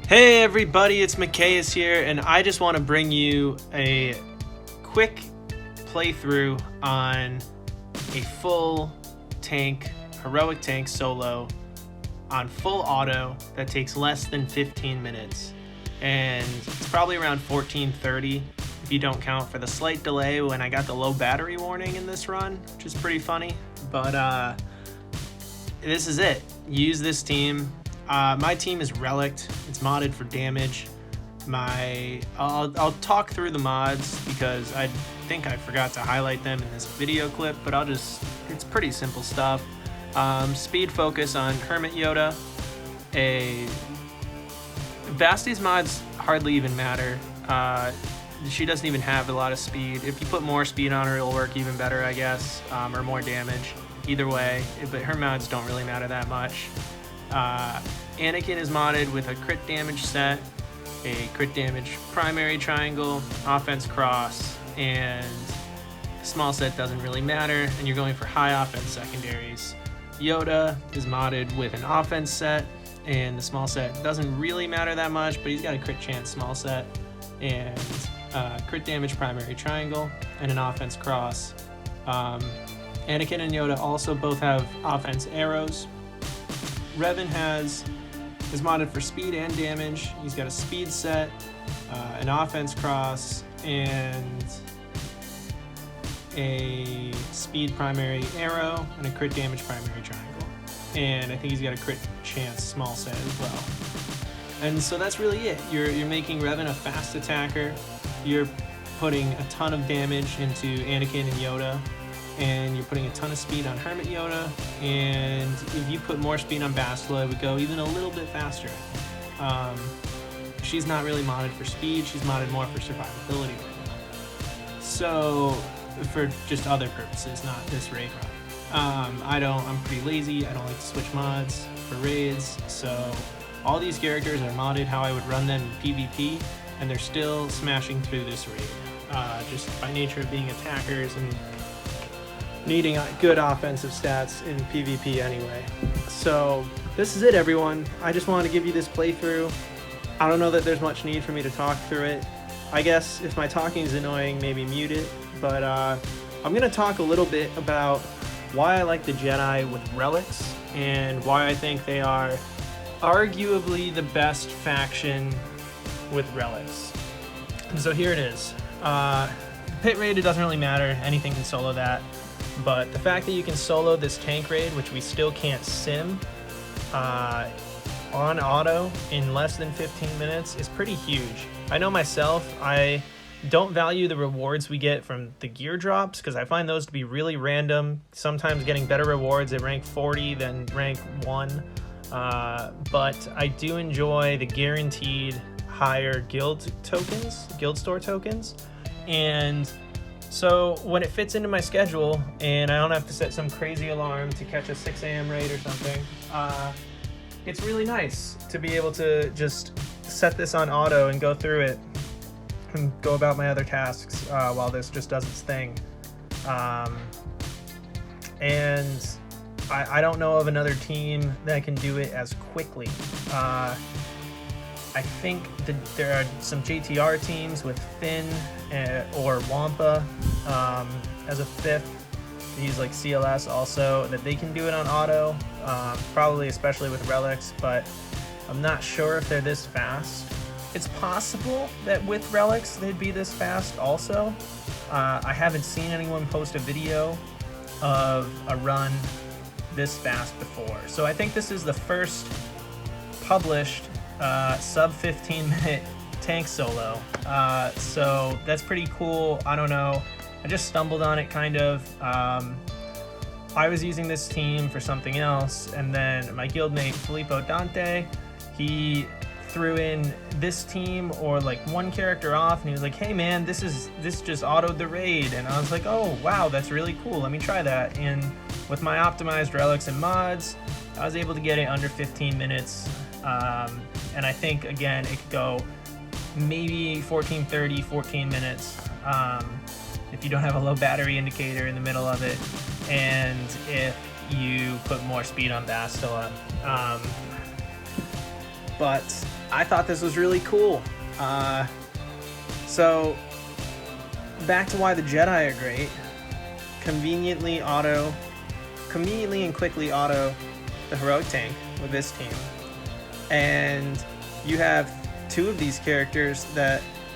Hey everybody, it's Mikayas here, and I just want to bring you a quick playthrough on a full tank, heroic tank solo on full auto that takes less than 15 minutes. And it's probably around 14:30 if you don't count for the slight delay when I got the low battery warning in this run, which is pretty funny. But this is it. Use this team. My team is Relic. It's modded for damage. I'll talk through the mods because I think I forgot to highlight them in this video clip, but it's pretty simple stuff. Speed focus on Hermit Yoda. Basti's mods hardly even matter. She doesn't even have a lot of speed. If you put more speed on her, it'll work even better, I guess, or more damage. Either way, but her mods don't really matter that much. Anakin is modded with a crit damage set, a crit damage primary triangle, offense cross, and small set doesn't really matter, and you're going for high offense secondaries. Yoda is modded with an offense set, and the small set doesn't really matter that much, but he's got a crit chance small set, and crit damage primary triangle, and an offense cross. Anakin and Yoda also both have offense arrows. Revan is modded for speed and damage. He's got a speed set, an offense cross, and a speed primary arrow, and a crit damage primary triangle. And I think he's got a crit chance small set as well. And so that's really it. You're making Revan a fast attacker. You're putting a ton of damage into Anakin and Yoda. And you're putting a ton of speed on Hermit Yoda, and if you put more speed on Bastila, it would go even a little bit faster. She's not really modded for speed, she's modded more for survivability right now. So, for just other purposes, not this raid run. I'm pretty lazy, I don't like to switch mods for raids, so all these characters are modded how I would run them in PvP, and they're still smashing through this raid. Just by nature of being attackers and needing good offensive stats in PvP anyway. So this is it, everyone. I just wanted to give you this playthrough. I don't know that there's much need for me to talk through it. I guess if my talking is annoying, maybe mute it. But I'm going to talk a little bit about why I like the Jedi with relics and why I think they are arguably the best faction with relics. And so here it is. Pit raid, it doesn't really matter. Anything can solo that. But the fact that you can solo this tank raid, which we still can't sim, on auto in less than 15 minutes is pretty huge. I know myself, I don't value the rewards we get from the gear drops because I find those to be really random, sometimes getting better rewards at rank 40 than rank 1. But I do enjoy the guaranteed higher guild store tokens, and so when it fits into my schedule and I don't have to set some crazy alarm to catch a 6 a.m. raid or something, it's really nice to be able to just set this on auto and go through it and go about my other tasks while this just does its thing. And I don't know of another team that can do it as quickly. I think that there are some JTR teams with Finn or Wampa as a fifth. They use like CLS also, that they can do it on auto, probably especially with relics, but I'm not sure if they're this fast. It's possible that with relics they'd be this fast also. I haven't seen anyone post a video of a run this fast before. So I think this is the first published sub 15 minute tank solo, so that's pretty cool. I don't know, I just stumbled on it kind of. I was using this team for something else, and then my guildmate Filippo Dante, he threw in this team or like one character off, and he was like, hey man, this just autoed the raid, and I was like, oh wow, that's really cool, let me try that. And with my optimized relics and mods, I was able to get it under 15 minutes. And I think, again, it could go maybe 14 minutes if you don't have a low battery indicator in the middle of it, and if you put more speed on Bastila. But I thought this was really cool. So back to why the Jedi are great. Conveniently and quickly auto the heroic tank with this team. And you have 2 of these characters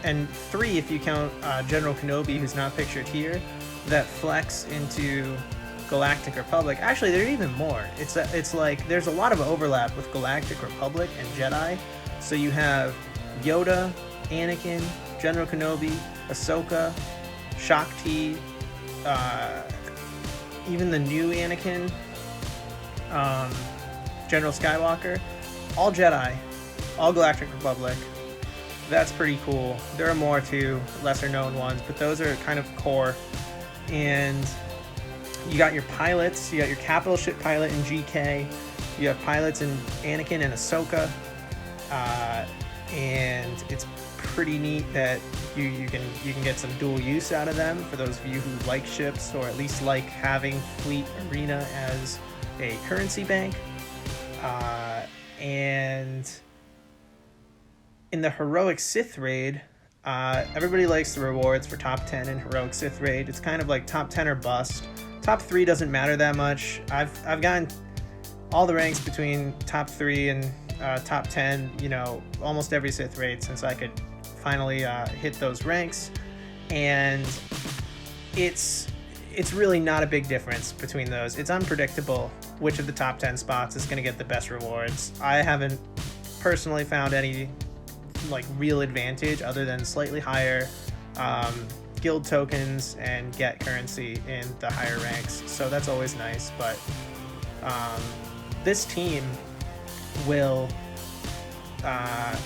and 3 if you count General Kenobi, who's not pictured here, that flex into Galactic Republic. Actually, there are even more. It's like there's a lot of overlap with Galactic Republic and Jedi. So you have Yoda, Anakin, General Kenobi, Ahsoka, Shakti, even the new Anakin, General Skywalker, all Jedi, all Galactic Republic. That's pretty cool. There are more too, lesser known ones, but those are kind of core. And you got your pilots. You got your capital ship pilot in GK. You have pilots in Anakin and Ahsoka. And it's pretty neat that you can get some dual use out of them for those of you who like ships, or at least like having Fleet Arena as a currency bank. And in the Heroic Sith Raid, everybody likes the rewards for top 10 in Heroic Sith Raid. It's kind of like top 10 or bust. Top 3 doesn't matter that much. I've gotten all the ranks between top 3 and top 10, almost every Sith Raid since I could finally hit those ranks. And it's really not a big difference between those. It's unpredictable which of the top 10 spots is going to get the best rewards. I haven't personally found any real advantage other than slightly higher guild tokens and get currency in the higher ranks, so that's always nice. But this team will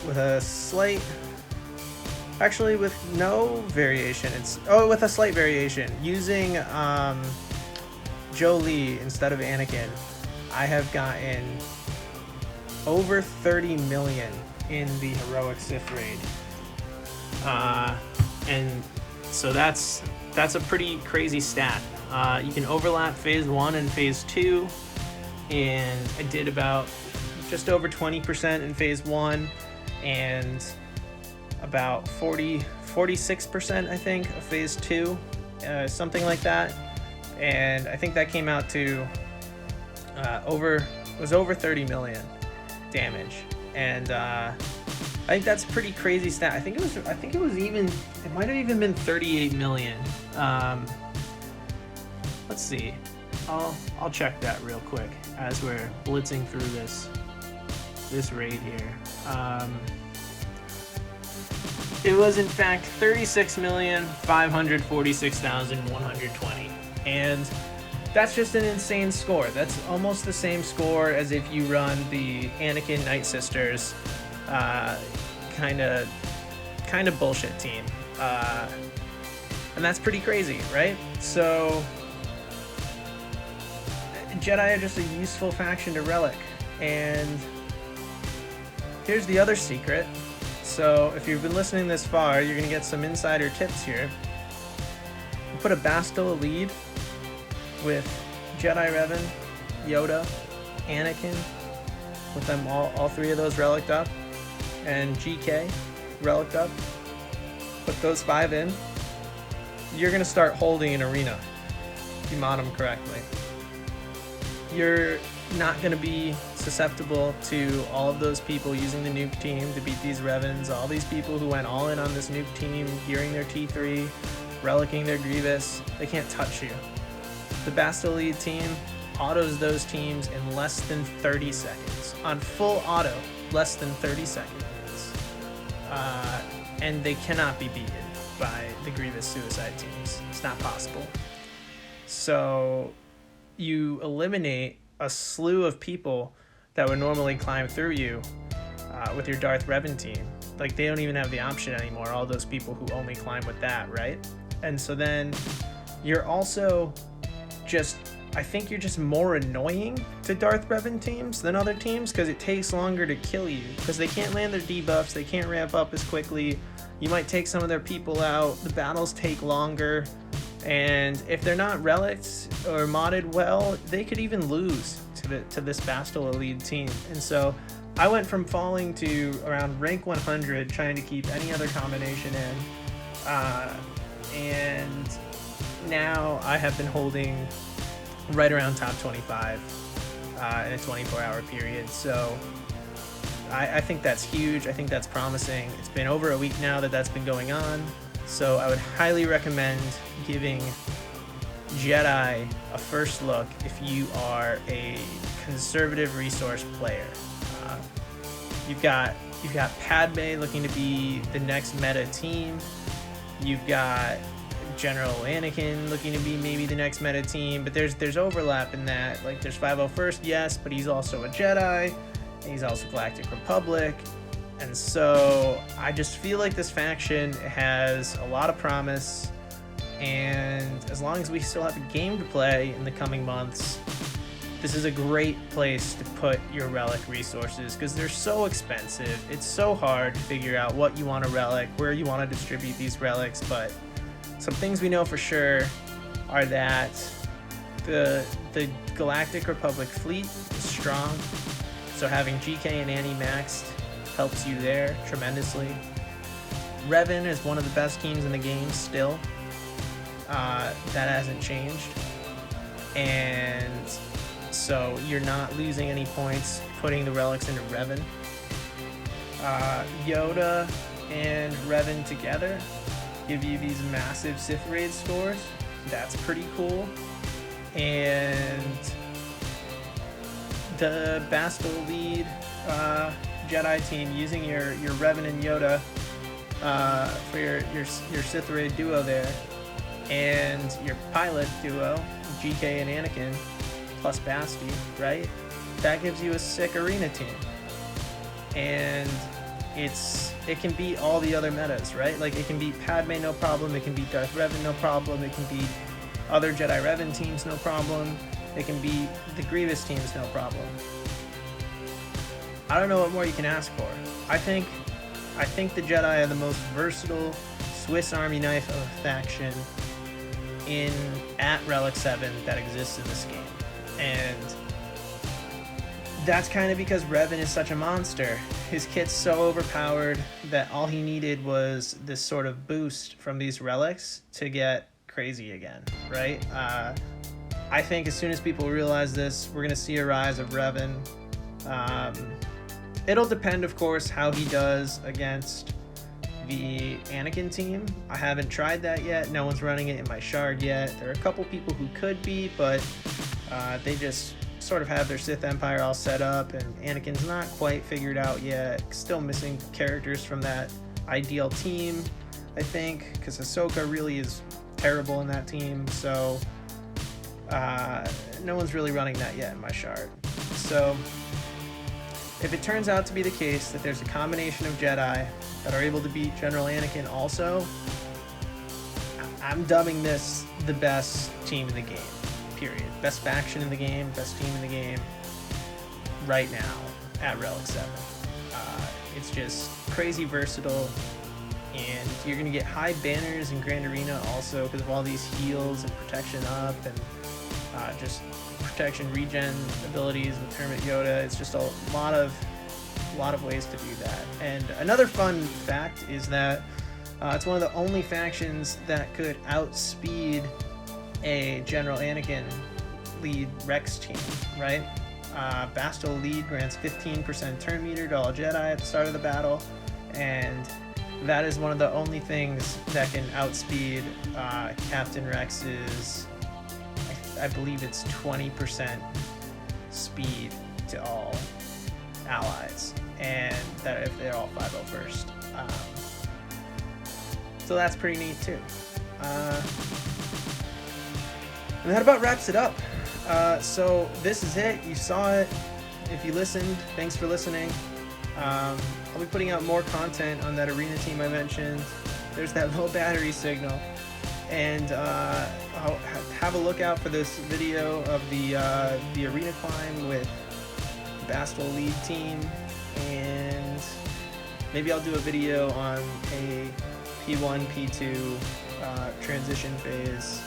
with a slight, actually with no variation, with a slight variation, using Jolie instead of Anakin, I have gotten over 30 million in the Heroic Sith Raid. And so that's a pretty crazy stat. You can overlap phase 1 and phase 2, and I did about just over 20% in phase 1 and about 46% I think of phase 2, something like that. And I think that came out to over 30 million damage. And I think that's a pretty crazy stat. I think it might have even been 38 million. Let's see. I'll check that real quick as we're blitzing through this raid here. It was in fact 36,546,120, and that's just an insane score. That's almost the same score as if you run the Anakin Night Sisters kind of bullshit team, and that's pretty crazy, right? So Jedi are just a useful faction to Relic. And here's the other secret. So if you've been listening this far, you're gonna get some insider tips here. You put a Bastila lead with Jedi Revan, Yoda, Anakin, with them all 3 of those relicked up, and GK relicked up. Put those 5 in. You're gonna start holding an arena if you mod them correctly. You're not going to be susceptible to all of those people using the nuke team to beat these Revans, all these people who went all in on this nuke team, gearing their T3, relicking their Grievous. They can't touch you. The Bastila lead team autos those teams in less than 30 seconds. On full auto, less than 30 seconds. And they cannot be beaten by the Grievous suicide teams. It's not possible. So you eliminate a slew of people that would normally climb through you with your Darth Revan team. Like, they don't even have the option anymore, all those people who only climb with that, right? And so then you're also I think you're just more annoying to Darth Revan teams than other teams, because it takes longer to kill you, because they can't land their debuffs, they can't ramp up as quickly, you might take some of their people out, the battles take longer. And if they're not relics or modded well, they could even lose to this Bastila lead team. And so I went from falling to around rank 100 trying to keep any other combination in, and now I have been holding right around top 25 in a 24-hour period. So I think that's huge. I think that's promising. It's been over a week now that that's been going on, so I would highly recommend giving Jedi a first look if you are a conservative resource player. You've got Padme looking to be the next meta team. You've got General Anakin looking to be maybe the next meta team, but there's overlap in that. Like, there's 501st, yes, but he's also a Jedi, and he's also Galactic Republic, and so I just feel like this faction has a lot of promise, and as long as we still have a game to play in the coming months, this is a great place to put your relic resources, because they're so expensive. It's so hard to figure out what you want to relic, where you want to distribute these relics, but some things we know for sure are that the Galactic Republic fleet is strong, so having GK and Annie maxed helps you there tremendously. Revan is one of the best teams in the game still. That hasn't changed, and so you're not losing any points putting the relics into Revan. Yoda and Revan together give you these massive Sith raid scores. That's pretty cool. And the Bastille lead Jedi team using your Revan and Yoda for your Sith raid duo there, and your pilot duo GK and Anakin plus Basti, right? That gives you a sick arena team, and it can beat all the other metas, right? Like, it can beat Padme no problem, it can beat Darth Revan no problem, it can beat other Jedi Revan teams no problem, it can beat the Grievous teams no problem. I don't know what more you can ask for. I think the Jedi are the most versatile Swiss Army knife of a faction at Relic 7 that exists in this game. And that's kind of because Revan is such a monster. His kit's so overpowered that all he needed was this sort of boost from these relics to get crazy again, right? I think as soon as people realize this, we're going to see a rise of Revan. It'll depend, of course, how he does against the Anakin team. I haven't tried that yet. No one's running it in my shard yet. There are a couple people who could be, but they just sort of have their Sith Empire all set up, and Anakin's not quite figured out yet. Still missing characters from that ideal team, I think, because Ahsoka really is terrible in that team, so no one's really running that yet in my shard. So if it turns out to be the case that there's a combination of Jedi that are able to beat General Anakin also, I'm dubbing this the best team in the game, period. Best faction in the game, best team in the game right now at Relic 7. It's just crazy versatile, and you're going to get high banners in Grand Arena also because of all these heals and protection up and just protection regen abilities with Hermit Yoda. It's just a lot of ways to do that. And another fun fact is that it's one of the only factions that could outspeed a General Anakin lead Rex team, right? Bastille lead grants 15% turn meter to all Jedi at the start of the battle, and that is one of the only things that can outspeed Captain Rex's, I believe it's 20% speed to all allies, and that if they're all 501st. So that's pretty neat too. And that about wraps it up. So this is it. You saw it. If you listened, thanks for listening. I'll be putting out more content on that arena team I mentioned. There's that low battery signal. And I'll have a look out for this video of the arena climb with the Bastille lead team. And maybe I'll do a video on a P1, P2 transition phase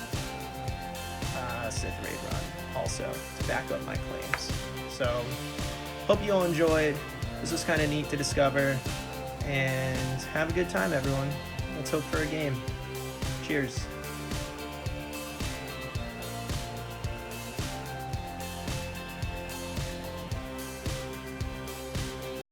Sith raid run also to back up my claims. So hope you all enjoyed. this was kind of neat to discover. And have a good time, everyone. Let's hope for a game. Cheers.